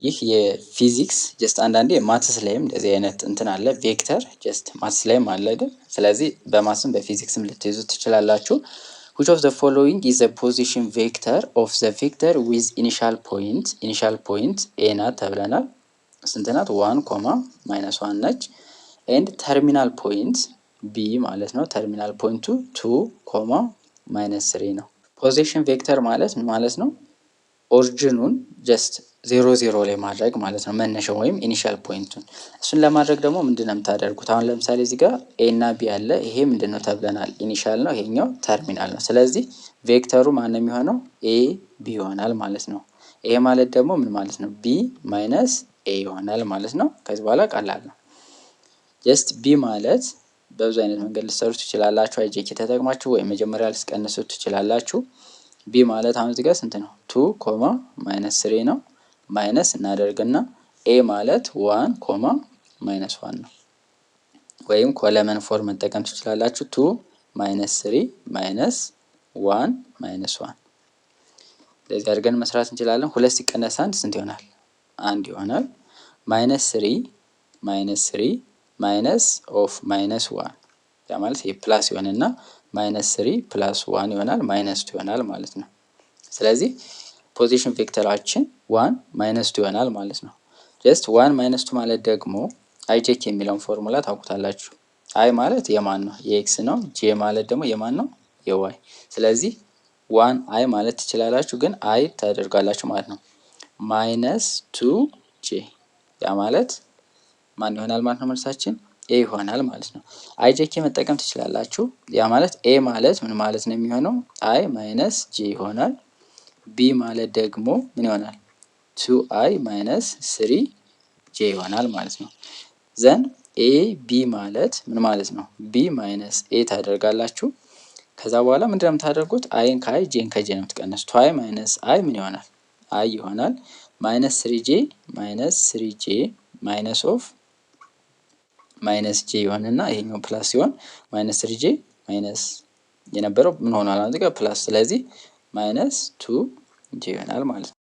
ይህ የፊዚክስ ጀስት አንዳንዴ ማትስ ላይም እንደዚህ አይነት እንትን አለ። ቬክተር ጀስት ማትስ ላይም አለ አይደል? ስለዚህ በማትስም በፊዚክስም ልትይዙ ትችላላችሁ። which of the following is the position vector of the vector with initial point a ናት ተብለናል። ስንት ናት? 1 ኮማ ማይነስ 1 ነች። ኤንድ ተርሚናል ፖይንት ቢ ማለት ነው። ተርሚናል ፖይንቱ 2 ኮማ ማይነስ 3 ነው። ፖዚሽን ቬክተር ማለት ምን ማለት ነው? ኦሪጂኑን ጀስት 0 ላይ ማድረግ ማለት ነው፣ መነሻው ወይም ኢኒሻል ፖይንቱን። እሱን ለማድረግ ደግሞ ምንድነው የምታደርጉት? አሁን ለምሳሌ እዚህ ጋር ኤ እና ቢ አለ። ይሄ ምንድነው ተብለናል? ኢኒሻል ነው፣ ይሄኛው ተርሚናል ነው። ስለዚህ ቬክተሩ ማን ነው የሚሆነው? ኤ ቢ ይሆናል ማለት ነው። ይሄ ማለት ደግሞ ምን ማለት ነው? ቢ ማይነስ ኤ ይሆናል ማለት ነው። ከዚህ በኋላ ቀላል ነው። ጀስት ቢ ማለት በብዙ አይነት መንገድ ልትሰሩት ትችላላችሁ። አይጄኪ ተጠቅማችሁ ወይም መጀመሪያ ልትቀንሱት ትችላላችሁ። ቢ ማለት አሁን እዚህ ጋር ስንት ነው? 2 ኮማ ማይነስ 3 ነው። ማይነስ እናደርግና ኤ ማለት 1 ኮማ ማይነስ 1 ነው። ወይም ኮለመን ፎርም መጠቀም ትችላላችሁ። 2 ማይነስ 3 ማይነስ 1 ማይነስ 1 ለዚህ አድርገን መስራት እንችላለን። 2 ሲቀነስ 1 ስንት ይሆናል? 1 ይሆናል። ማይነስ 3 ማይነስ 3 ማይነስ ኦፍ ማይነስ 1 ያ ማለት ይሄ ፕላስ ይሆንና ማይነስ 3 ፕላስ 1 ይሆናል፣ ማይነስ 2 ይሆናል ማለት ነው። ስለዚህ ፖዚሽን ቬክተራችን 1 ማይነስ 2 ይሆናል ማለት ነው። ጀስት 1 ማይነስ 2 ማለት ደግሞ አይቼክ የሚለውን ፎርሙላ ታውቁታላችሁ። አይ ማለት የማን ነው? የኤክስ ነው። ጄ ማለት ደግሞ የማን ነው? የዋይ። ስለዚህ 1 አይ ማለት ትችላላችሁ፣ ግን አይ ታደርጋላችሁ ማለት ነው። ማይነስ 2 ጄ ያ ማለት ማን ይሆናል ማለት ነው? መልሳችን ኤ ይሆናል ማለት ነው። አይጄኬ መጠቀም ትችላላችሁ። ያ ማለት ኤ ማለት ምን ማለት ነው የሚሆነው? አይ ማይነስ ጄ ይሆናል። ቢ ማለት ደግሞ ምን ይሆናል? 2i ማይነስ 3j ይሆናል ማለት ነው። ዘን ኤ ቢ ማለት ምን ማለት ነው? ቢ ማይነስ ኤ ታደርጋላችሁ። ከዛ በኋላ ምንድን ነው የምታደርጉት? አይን ከአይ ጄን ከጄ ነው የምትቀነሱት። 2i ማይነስ አይ ምን ይሆናል? አይ ይሆናል። ማይነስ 3j ማይነስ 3j ማይነስ ኦፍ ማይነስ ጄ ይሆንና ይሄኛው ፕላስ ሲሆን ማይነስ 3j ማይነስ የነበረው ምን ሆኗል? እዚህ ጋር ፕላስ። ስለዚህ ማይነስ 2j ይሆናል ማለት ነው።